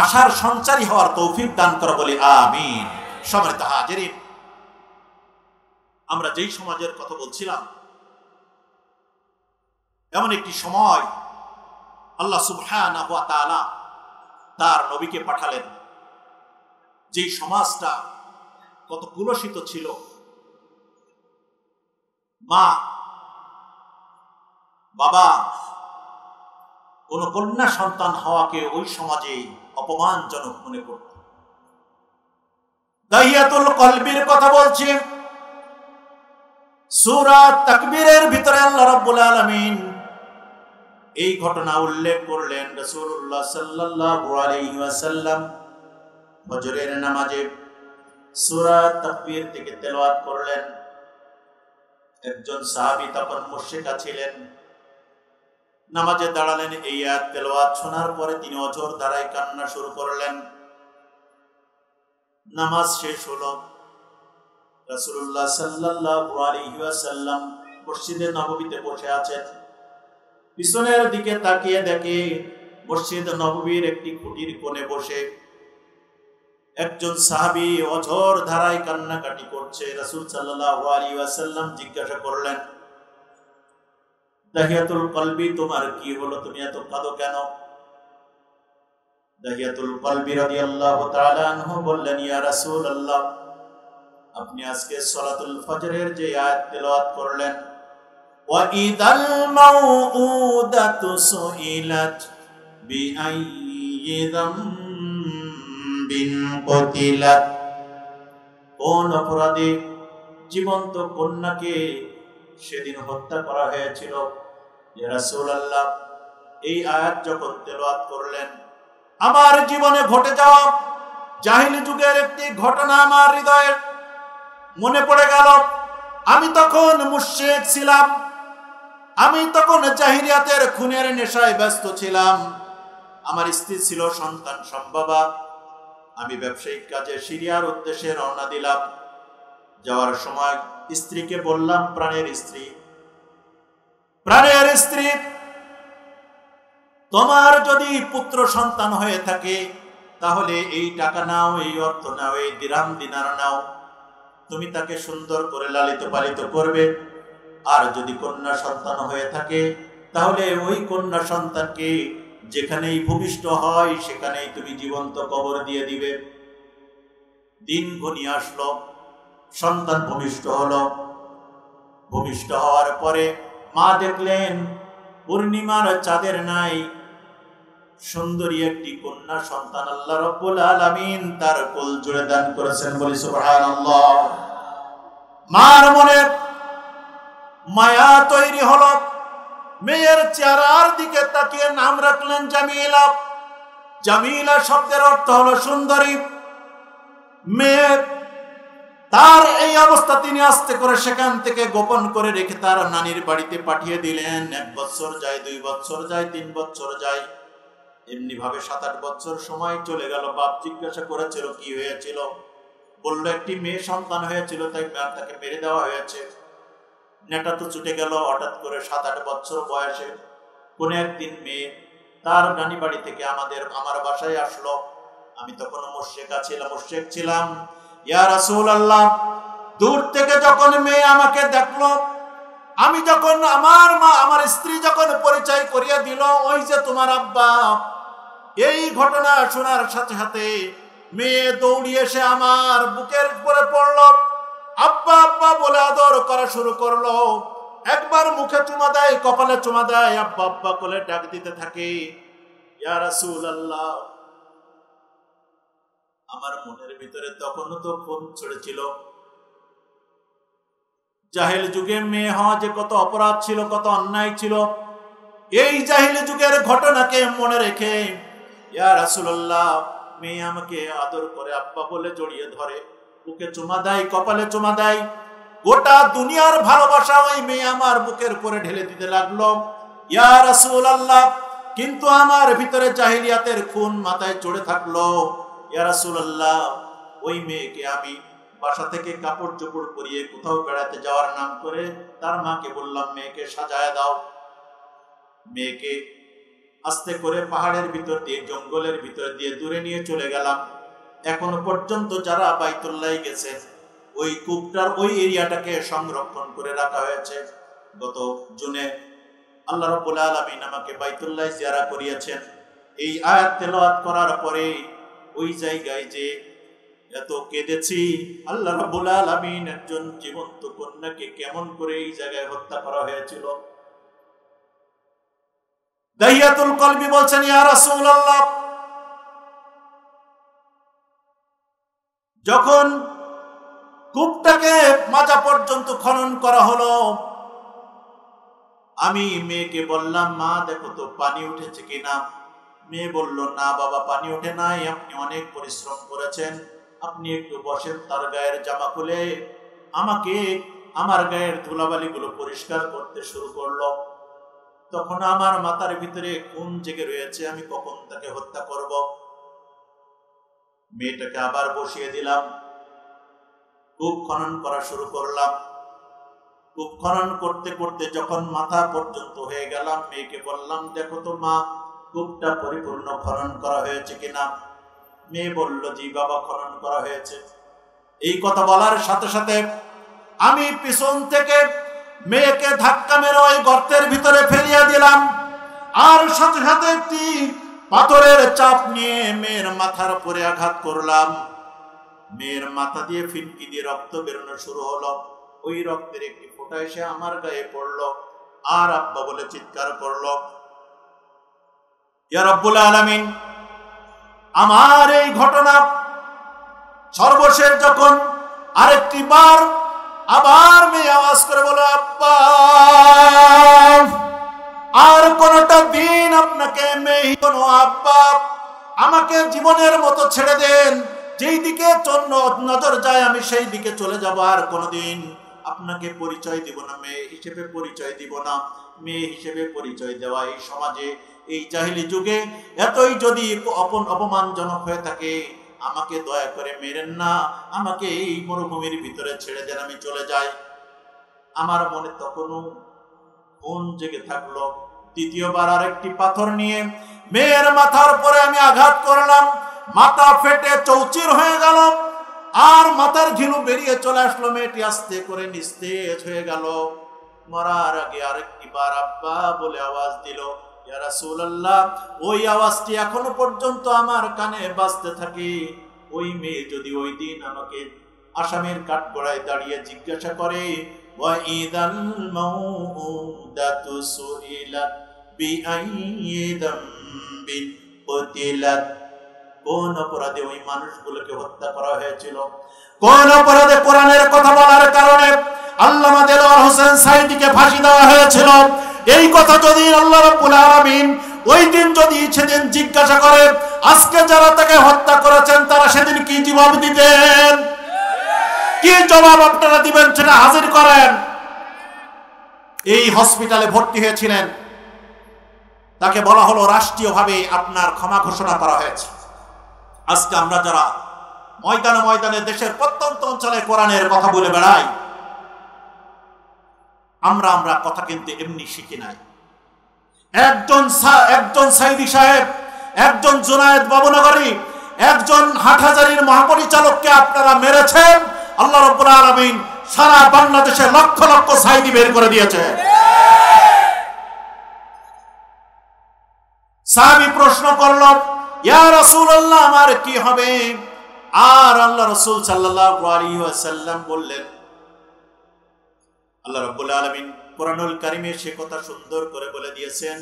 আশার সঞ্চারী হওয়ার তৌফিক দান করো বলে আমিন। সম্মানিত হাজিরিন, আমরা যেই সমাজের কথা বলছিলাম, এমন একটি সময় আল্লাহ সুবহানাহু ওয়া তাআলা তার নবীকে পাঠালেন, যেই সমাজটা কত কুলসিত ছিল। মা বাবা কোন কন্যা সন্তান হওয়াকে ওই সমাজে অপমানজনক মনে করত। দাহিয়াতুল কলবির কথা বলছি। সূরা তাকবীরের ভিতরে আল্লাহ রাব্বুল আলামিন এই ঘটনা উল্লেখ করলেন। রাসূলুল্লাহ সাল্লাল্লাহু আলাইহি ওয়াসাল্লাম ফজরের নামাজে সূরা তাকবীর থেকে তেলাওয়াত করলেন। একজন সাহাবী তখন মুশরিকা ছিলেন, নামাজে দাঁড়ালেন। এই আয়াত তেলাওয়াত শোনার পরে তিনি অঝোর ধারায় কান্না শুরু করলেন। নামাজ শেষ হলো। রাসূলুল্লাহ সাল্লাল্লাহু আলাইহি ওয়াসাল্লাম মসজিদে নববীতে বসে আছেন। পিছনের দিকে তাকিয়ে দেখে মসজিদ নববীর একটি খুঁটির কোণে বসে একজন সাহাবী অঝোর ধারায় কান্নাকাটি করছে। রাসূল সাল্লাল্লাহু আলাইহি ওয়াসাল্লাম জিজ্ঞাসা করলেন, দাহিয়াতুল কলবি, তোমার কি হলো? তুমি এত কাঁদো কেন? দাহিয়াতুল কলবি রাদিয়াল্লাহু তাআলা আনহু বললেন, ইয়া রাসূলুল্লাহ, আপনি আজকে সালাতুল ফজরের যে আয়াত তেলাওয়াত করলেন, ওয়া ইদাল মাউউদাতু সুইলাত বিআইয়ি যামবিন কুতিলাত, কোন অপরাধে জীবন্ত কন্যাকে সেদিন হত্যা করা হয়েছিল? ইয়া রাসূলুল্লাহ, এই আয়াত যখন তেলাওয়াত করলেন, আমার জীবনে ঘটে যাওয়া জাহিলি যুগের একটি ঘটনা আমার হৃদয়ে মনে পড়ে গেল। আমি তখন মুশরিক ছিলাম, আমি তখন জাহিলিয়াতের খুনের নেশায় ব্যস্ত ছিলাম। আমার স্ত্রী ছিল সন্তান সম্ভবা। আমি ব্যবসায়িক কাজে সিরিয়ার উদ্দেশ্যে রওনা দিলাম। যাওয়ার সময় স্ত্রীকে বললাম, প্রাণের স্ত্রী, তোমার যদি পুত্র সন্তান হয়ে থাকে তাহলে এই টাকা নাও, এই অর্থ নাও, এই দিরহাম দিনার নাও, তুমি তাকে সুন্দর করে লালিত পালিত করবে। আর যদি কন্যা সন্তান হয়ে থাকে তাহলে ওই কন্যা সন্তানকে যেখানেই ভূমিষ্ঠ হয় সেখানেই তুমি জীবন্ত কবর দিয়ে দিবে। দিন ঘনিয়ে আসলো, সন্তান ভূমিষ্ঠ হলো। ভূমিষ্ঠ হওয়ার পরে মা দেখলেন পূর্ণিমার চাঁদের নাই সুন্দরী একটি কন্যা সন্তান আল্লাহ রাব্বুল আলামিন তার কোল জুড়ে দান করেছেন। বলি সুবহানাল্লাহ। মার মনে মায়া তৈরি হলো। মেয়ের চেহারার দিকে তাকিয়ে নাম রাখলেন জামিলা। জামিলা শব্দের অর্থ হলো সুন্দরী। মেয়ে তার এই অবস্থা তিনি আস্তে করে সেখান থেকে গোপন করে রেখে তার নানির বাড়িতে পাঠিয়ে দিলেন। 1 বছর যায়, 2 বছর যায়, 3 বছর যায়, এমনি ভাবে 7-8 বছর সময় চলে গেল। বাপ জিজ্ঞাসা করেছিল কি হয়েছিল, বললো একটি মেয়ে সন্তান হয়েছিল, তাই তাকে মেরে দেওয়া হয়েছে। নেটা তো ছুটে গেল। হঠাৎ করে 7-8 বছর বয়সে কোন একদিন মেয়ে তার নানি বাড়ি থেকে আমার বাসায় আসলো। আমি তখন মুশরিক ছিলাম। ইয়া রাসূলুল্লাহ, দূর থেকে যখন মেয়ে আমাকে দেখলো, আমি যখন আমার স্ত্রী যখন পরিচয় করিয়ে দিল, ওই যে তোমার আব্বা, এই ঘটনা শোনার সাথে সাথে মেয়ে দৌড়িয়ে এসে আমার বুকের উপরে পড়লো। আব্বা আব্বা বলে আদর করা শুরু করলো। একবার মুখে চুমা দেয়, কপালে চুমা দেয়, আব্বা আব্বা বলে ডাক দিতে থাকে। ইয়া রাসূলুল্লাহ, আমার মনের ভিতরে তখনও তো ফোন ছড়েছিল। জাহেল যুগে মেয়ে হওয়া যে কত অপরাধ ছিল, কত অন্যায় ছিল, এই জাহেল যুগের ঘটনাকে মনে রেখে ইয়া রাসূলুল্লাহ, মেয়ে আমাকে আদর করে আব্বা বলে জড়িয়ে ধরে, বুকে চুমা দেয়, কপালে চুমা দেয়। গোটা দুনিয়ার ভালোবাসা ওই মেয়ে আমার বুকের উপরে ঢেলে দিতে লাগলো। ইয়া রাসূলুল্লাহ, কিন্তু আমার ভিতরে জাহিলিয়াতের খুন মাথায় চড়ে থাকলো। ইয়া রাসূলুল্লাহ, ওই মেয়েকে আমি বাসা থেকে কাপড় চোপড় পরিয়ে কোথাও বেড়াতে যাওয়ার নাম করে তার মাকে বললাম, মেয়েকে সাজায় দাও। মেয়েকে আস্তে করে পাহাড়ের ভিতর দিয়ে, জঙ্গলের ভিতর দিয়ে দূরে নিয়ে চলে গেলাম। এখনো পর্যন্ত যারা বাইতুল্লাহ গেছে, ওই কূপটার ওই এরিয়াটাকে সংরক্ষণ করে রাখা হয়েছে। গত জুনে আল্লাহ রাব্বুল আলামিন আমাকে বাইতুল্লাহ জিয়ারা করিয়েছেন। এই আয়াত তেলাওয়াত করার পরে ওই জায়গায় যে এত কেঁদেছি, আল্লাহ রাব্বুল আলামিন একজন জীবন্ত কন্যাকে কেমন করে এই জায়গায় হত্যা করা হয়েছিল। দাহিয়াতুল কলবি বলছেন, ইয়া রাসূলুল্লাহ, যখন কূপটাকে মাজা পর্যন্ত খনন করা হলো। আমি মেয়েকে বললাম, মা দেখো তো পানি উঠেছে কিনা। মেয়ে বলল, না বাবা, পানি ওঠে নাই, আপনি অনেক পরিশ্রম করেছেন, আপনি একটু বসেন। তার গায়ের জামা খুলে আমাকে আমার গায়ের ধুলাবালিগুলো পরিষ্কার করতে শুরু করলো। তখন আমার মাথার ভিতরে কোন জেগে রয়েছে, আমি কখন তাকে হত্যা করব। মেয়েটাকে আবার বসিয়ে দিলাম, কূপ খনন করা শুরু করলাম। কূপ খনন করতে করতে যখন মাথা পর্যন্ত হয়ে গেলাম, মেয়েকে বললাম, দেখো তো মা, কূপটা পরিপূর্ণ খনন করা হয়েছে কিনা। মেয়ে বলল, জি বাবা, খনন করা হয়েছে। এই কথা বলার সাথে সাথে আমি পিছন থেকে মেয়েকে ধাক্কা মেরে ওই গর্তের ভিতরে ফেলিয়ে দিলাম, আর সাথে সাথে একটি পাথরের চাপ নিয়ে মেয়ের মাথার উপরে আঘাত করলাম। মেয়ের মাথা দিয়ে ফিনকি দিয়ে রক্ত বেরোনো শুরু হলো। ওই রক্তের একটি ফোঁটা এসে আমার গায়ে পড়লো, আর আব্বা বলে চিৎকার করলো। ইয়া রাব্বুল আলামিন, আমার এই ঘটনা সর্বশেষ যখন আরেকটি বার আবার মেয়ে আওয়াজ করে বলো, আব্বা, আর কোনটা দিন আপনাকে মেয়ে কোনো আব্বা, আমাকে জীবনের মতো ছেড়ে দেন, যেই দিকে নজর যায় আমি সেই দিকে চলে যাব, আর কোনোদিন আপনাকে পরিচয় দিব না, মেয়ে হিসেবে পরিচয় দিব না। মেয়ে হিসেবে পরিচয় দেওয়া এই সমাজে, এই জাহিলি যুগে এতই যদি অপমানজনক হয়ে থাকে, আমাকে দয়া করে মেরেন না, আমাকে এই মরুভূমির ভিতরে ছেড়ে দেন, আমি চলে যাই। আমার মনে তখনও কোন জেগে থাকলো। দ্বিতীয়বার আরেকটি পাথর নিয়ে মেয়ের মাথার উপরে আমি আঘাত করলাম। মাথা ফেটে চৌচির হয়ে গেল, আর মাথার ঘিলু বেরিয়ে চলে আসলো। মেয়েটি আস্তে করে নিস্তেজ হয়ে গেল। মরার আগে আরেকটি বার আব্বা বলে আওয়াজ দিল। ইয়া রাসূলুল্লাহ, ওই আওয়াজটি এখনো পর্যন্ত আমার কানে বাজতে থাকে। ওই মেয়ে যদি ওই দিন আমাকে আসামের কাঠগড়ায় দাঁড়িয়ে জিজ্ঞাসা করে, ওয়া ইদাল মাউউদাতু সুইলাত বিআইয়ি যামবিন কুতিলাত, কোন অপরাধে ওই মানুষগুলোকে হত্যা করা হয়েছিল, কোন অপরাধে কোরআনের কথা বলার কারণে আল্লামা দেলোয়ার হোসেন সাঈদীকে ফাঁসি দেওয়া হয়েছিল, এই কথা যদি আল্লাহ রাব্বুল আলামিন ওই দিন যদি সেদিন জিজ্ঞাসা করে, আজকে যারা তাকে হত্যা করেছেন তারা সেদিন কি জবাব দিবেন? কি জবাব আপনারা দিবেন সেটা হাজির করেন। এই হসপিটালে ভর্তি হয়েছিলেন, তাকে বলা হলো রাষ্ট্রীয়ভাবে আপনার ক্ষমা ঘোষণা করা হয়েছে। আজকে আমরা যারা ময়দানে ময়দানে দেশের প্রত্যন্ত অঞ্চলে কোরআনের কথা বলে বেড়াই, আমরা কথা কিন্তু এমনি শিখি নাই। একজন সাইদি সাহেব, একজন জুনায়েদ বাবুনগরী, একজন হাটহাজারীর মহাপরিচালককে আপনারা মেরেছেন, আল্লাহ রাব্বুল আলামিন সারা বাংলাদেশে লক্ষ লক্ষ সাইদি বের করে দিয়েছে। সাহাবী প্রশ্ন করল, ইয়া রাসূলুল্লাহ, আমার কি হবে? আর আল্লাহ রাসূল সাল্লাল্লাহু আলাইহি ওয়াসাল্লাম বললেন, আল্লাহ রাব্বুল আলামিন কোরআনুল কারীমে সে কথা সুন্দর করে বলে দিয়েছেন।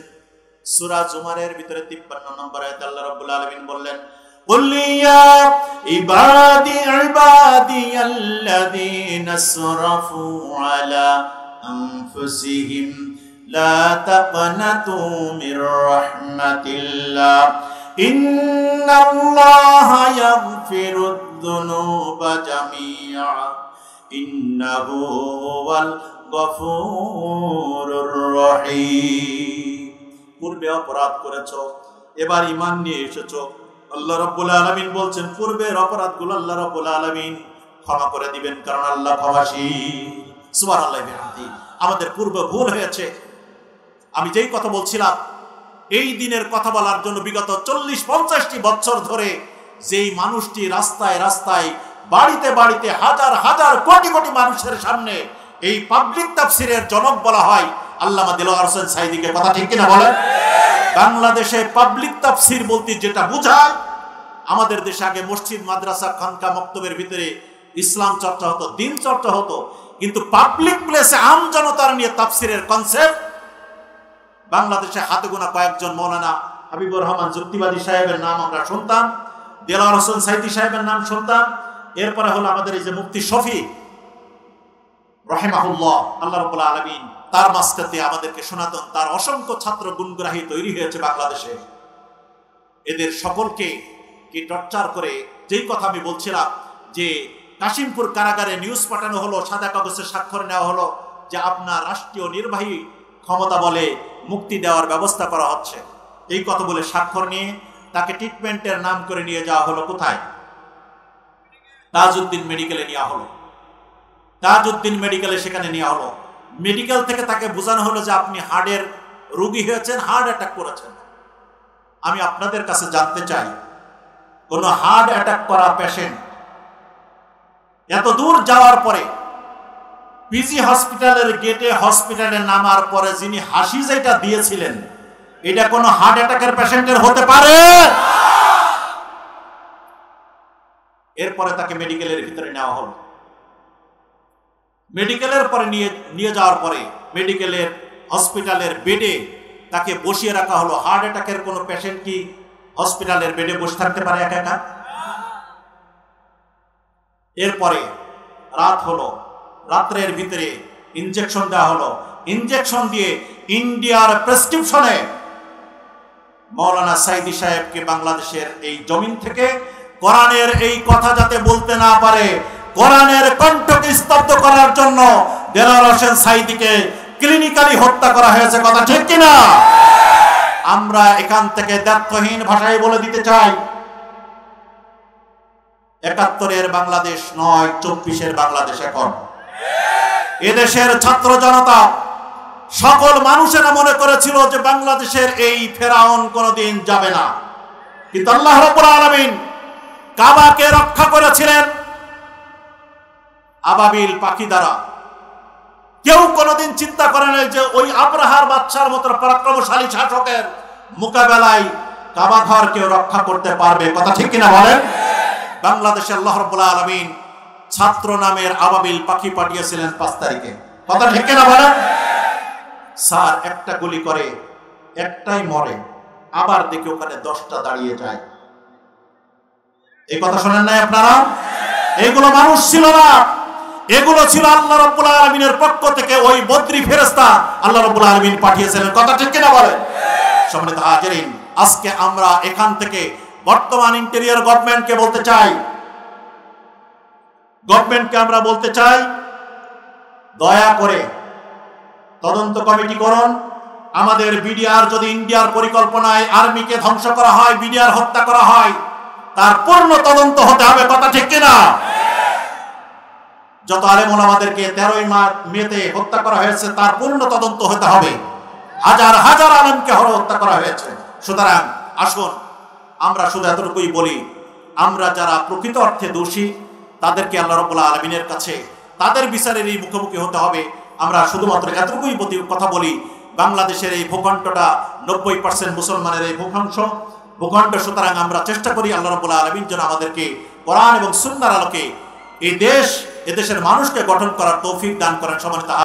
সূরা জুমারের ভিতরে 53 নম্বর আয়াতে আল্লাহ রাব্বুল আলামিন বললেন, কুল ইয়া ইবাদিয়াল্লাযীনা আসরাফু আলা আনফুসিহিম লা তাকনাতু মির রাহমাতিল্লাহ ইন্নাল্লাহা ইয়াগফিরুদ যুনুবা জামিআ ইন্নাহু হুয়াল গফুরুর রহিম। পূর্বে অপরাধ করেছো, এবার ঈমান নিয়ে এসেছো, আল্লাহ রাব্বুল আলামিন বলছেন পূর্বের অপরাধগুলো আল্লাহ রাব্বুল আলামিন ক্ষমা করে দিবেন, কারণ আল্লাহ ক্ষমাশীল। সুবহানাল্লাহি বিহামদি। আমাদের পূর্ব ভুল হয়েছে। আমি যেই কথা বলছিলাম, এই দিনের কথা বলার জন্য বিগত 40-50টি বছর ধরে যেই মানুষটি রাস্তায় রাস্তায়, বাড়িতে বাড়িতে, হাজার হাজার কোটি কোটি মানুষের সামনে এই পাবলিক তাফসিরের জনক বলা হয় আল্লামা দেলোয়ার হোসেন সাঈদীকে, কথা ঠিক কিনা বলেন? বাংলাদেশে পাবলিক তাফসির বলতে যেটা বোঝায়, আমাদের দেশে আগে মসজিদ, মাদ্রাসা, খানকা, মক্তবের ভিতরে ইসলাম চর্চা হতো, দিন চর্চা হতো, কিন্তু পাবলিক প্লেসে আম জনতার নিয়ে তাফসিরের কনসেপ্ট বাংলাদেশে হাতে গোনা কয়েকজন, মৌলানা হাবিবুর রহমান যুক্তিবাদী সাহেবের নাম আমরা শুনতাম, দেলোয়ার হোসেন সাঈদী সাহেবের নাম শুনতাম, এরপরে হলো আমাদের এই যে মুফতি শফি রাহিমাহুল্লাহ, আল্লাহ রাব্বুল আলামিন তার মাসকাতে আমাদেরকে শোনাতেন। তার অসংখ্য ছাত্র গুণগ্রাহী তৈরি হয়েছে বাংলাদেশে। এদের সকলকে কি টর্চার করে, যেই কথা আমি বলছিলাম যে কাশিমপুর কারাগারে নিউজ পাঠানো হলো, সাদা কাগজে স্বাক্ষর নেওয়া হলো যে আপনার রাষ্ট্রীয় নির্বাহী ক্ষমতা বলে মুক্তি দেওয়ার ব্যবস্থা করা হচ্ছে। এই কথা বলে স্বাক্ষর নিয়ে তাকে ট্রিটমেন্টের নাম করে নিয়ে যাওয়া হলো কোথায়? তাজউদ্দিন মেডিকেলে নেওয়া হলো। তাজউদ্দিন মেডিকেলে সেখানে নেওয়া হলো। মেডিকেল থেকে তাকে বোঝানো হলো যে আপনি হার্টের রোগী হয়েছেন, হার্ট অ্যাটাক করেছেন। আমি আপনাদের কাছে জানতে চাই, কোন হার্ট অ্যাটাক করা পেশেন্ট এত দূর যাওয়ার পরে পিজি হসপিটালের গেটে হসপিটালে নামার পরে যিনি হাসি যেটা দিয়েছিলেন, এটা কোন হার্ট অ্যাটাকের পেশেন্টের হতে পারে? এরপরে তাকে মেডিকেলের ভিতরে নেওয়া হলো। মেডিকেলের পরে নিয়ে যাওয়ার পরে মেডিকেলের হসপিটালের বেডে তাকে বসিয়ে রাখা হলো। হার্ট অ্যাটাকের কোন পেশেন্ট কি হসপিটালের বেডে বসে থাকতে পারে একা একা? এরপরে রাত হলো, রাত্রের ভিতরে ইনজেকশন দেওয়া হলো। ইনজেকশন দিয়ে ইন্ডিয়ার প্রেসক্রিপশনে মাওলানা সাইদি সাহেবকে বাংলাদেশের এই জমিন থেকে কোরআনের এই কথা যাতে বলতে না পারে, কোরআনের কণ্ঠকে স্তব্ধ করার জন্য দেলোয়ার হোসেন সাইদিকে ক্লিনিক্যালি হত্যা করা হয়েছে। কথা ঠিক কিনা? আমরা এখান থেকে দ্ব্যর্থহীন ভাষায় বলে দিতে চাই, ৭১-এর বাংলাদেশ নয়, ২৪-এর বাংলাদেশ এখন। এদেশের ছাত্র জনতা সকল মানুষেরা মনে করেছিল যে বাংলাদেশের এই ফেরাউন কোনদিন যাবে না, কিন্তু আল্লাহ রাব্বুল আলামিন কাবাকে রক্ষা করেছিলেন আবাবিল পাখি দ্বারা। কেউ কোনদিন চিন্তা করে নাই যে ওই আব্রাহার বাদশার মতো পরাক্রমশালী শাসকের মোকাবেলায় কাবা ঘর কেউ রক্ষা করতে পারবে। কথা ঠিক কিনা বলেন? বাংলাদেশে আল্লাহ রাব্বুল আলামিন ছাত্র নামের আবাবিল পাখি পাঠিয়েছিলেন ৫ তারিখে। কথা ঠিক কিনা বলেন? স্যার একটা গুলি করে একটাই মরে, আবার দেখে ওখানে 10টা দাঁড়িয়ে যায়। এই কথা শোনেন নাই আপনারা? এগুলো মানুষ ছিল না, এগুলো ছিল আল্লাহ রাব্বুল আলামিনের পক্ষ থেকে ওই বদরি ফেরেশতা আল্লাহ রাব্বুল আলামিন পাঠিয়েছিলেন। কথা ঠিক কিনা বলেন? সম্মানিত হাজিরিন, আজকে আমরা এখান থেকে বর্তমান ইন্টেরিয়র গভর্নমেন্টকে বলতে চাই, আমরা বলতে চাই, দয়া করে তদন্ত কমিটি করুন। আমাদের বিডিআর যদি ইন্ডিয়ার পরিকল্পনায় আর্মিকে ধ্বংস করা হয়, বিডিআর হত্যা করা হয়, তার পূর্ণ তদন্ত হতে হবে। কথা ঠিক কিনা? যত আলেম ওলামাদেরকে 13ই মেতে হত্যা করা হয়েছে তার পূর্ণ তদন্ত হতে হবে। হাজার হাজার আলেমকে হত্যা করা হয়েছে। সুতরাং আসুন আমরা শুধু এতটুকুই বলি, আমরা যারা প্রকৃত অর্থে দোষী তাদেরকে আল্লাহ রাব্বুল আলামিনের কাছে তাদের বিচারেরই মুখোমুখি হতে হবে। আমরা শুধুমাত্র এতটুকুই কথা বলি, বাংলাদেশের এই ভূখণ্ডটা 90% মুসলমানের এই ভূখণ্ড। সুতরাং আমরা চেষ্টা করি আল্লাহ রাব্বুল আলামিন যেন আমাদেরকে কোরআন এবং সুন্নাহর আলোকে এই দেশের মানুষকে গঠন করার তৌফিক দান করেন। সম্মানিত